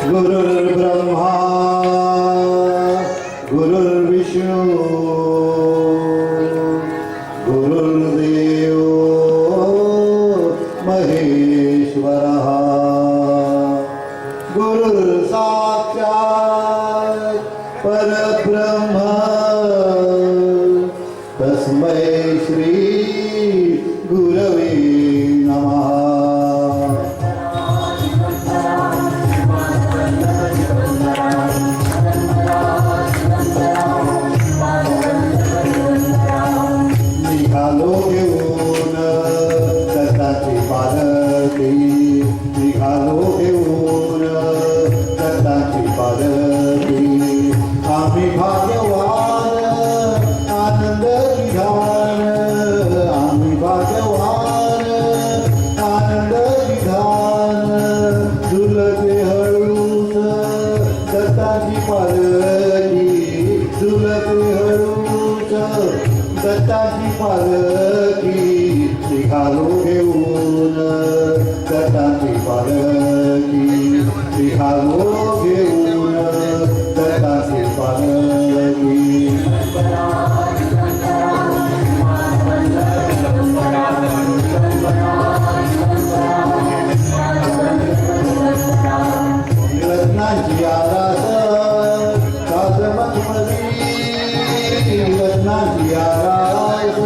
गुरुर्ब्रह्मा गुरुर्विष्णू गुरुर्देव महेश्वरः गुरुर्साक्षात् परब्रह्म तस्मै श्री गुरवे नमः. निघालो घेऊन दत्ताची पालखी, निघालो घेऊन दत्ताची पालखी. आम्ही भाग्यवान आनंद विधान, आम्ही भाग्यवान आनंद विधान. झुलते हळूच दत्ताची पालखी, झुलते हळूच दत्ताची पालखी. निघालो घेऊन दत्ताची पालखी, निघालो घेऊन दत्ताची पालखी. रत्नाची आरास काजमखमली, रत्नाची आरास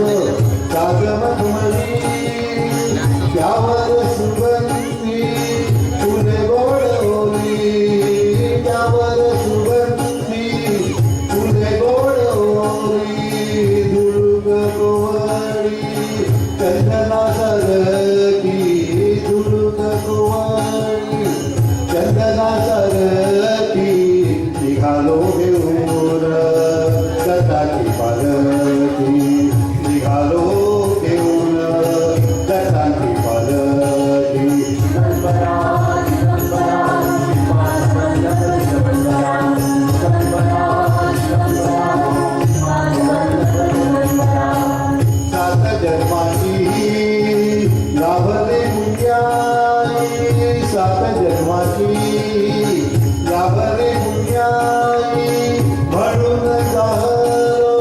काजमखमली. त्यावर सुगंधी फुले गोड ओली, त्यावर सुगंधी फुले गोड ओली. दुर्ग कोवळी चंदना सरकी, दुर्ग कोवळी चंदना सरकी. निघालो घेऊन दत्ताची पालखी, निघालो घेऊन दत्ताची पालखी. सात जन्माची लाभले पुण्याई, सात जन्माची लाभले पुण्याई. म्हणून जाहलो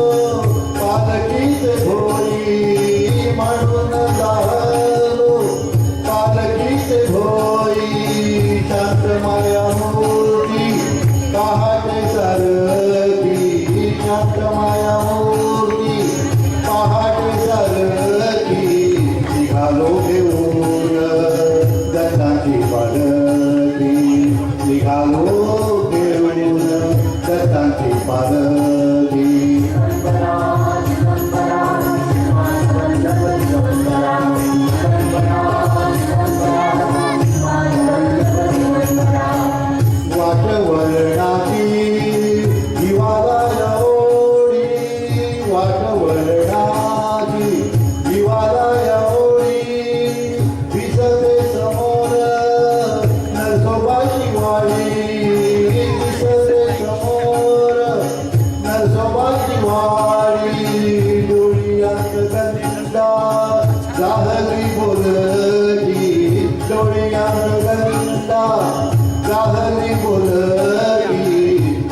पालखीत भोई, म्हणून जाहलो पालखीत भोई. शांत माया मूर्ती पहाटे सरकी, शांत माया मूर्ती पहाटे सरकी. निघालो घेऊन दत्ताची पालखी, निघालो घेऊन दत्ताची पालखी. वाटवळणाची दिवाला ओढी, वाटवळणाची दिवाला ओढी. दिसते समोर नरसोबाची वाडी, दिसते समोर नरसोबाची वाडी. डोळ्यात गंधा जाहली बोलकी, डोळ्यात गंधा जाहली बोलकी.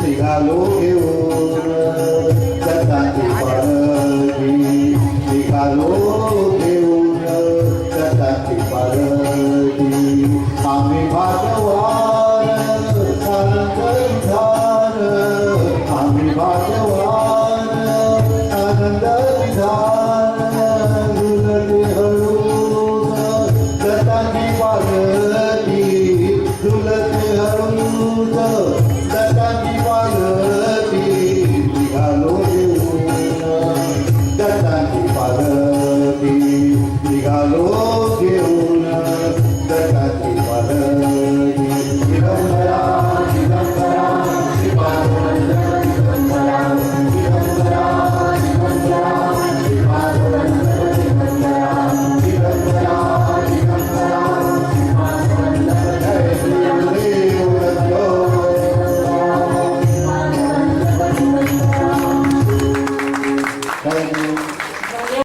निघालो घेऊन दत्ताची पालखी, निघालो घेऊन दत्ताची पालखी. आम्ही भाग्यवान आनंद विधान, आम्ही भाग्यवान आनंद विधान. झुलते हळूच दत्ताची पालखी, झुलते हळूच दत्ताची पालखी. निघालो घेऊन दत्ताची पालखी, निघालो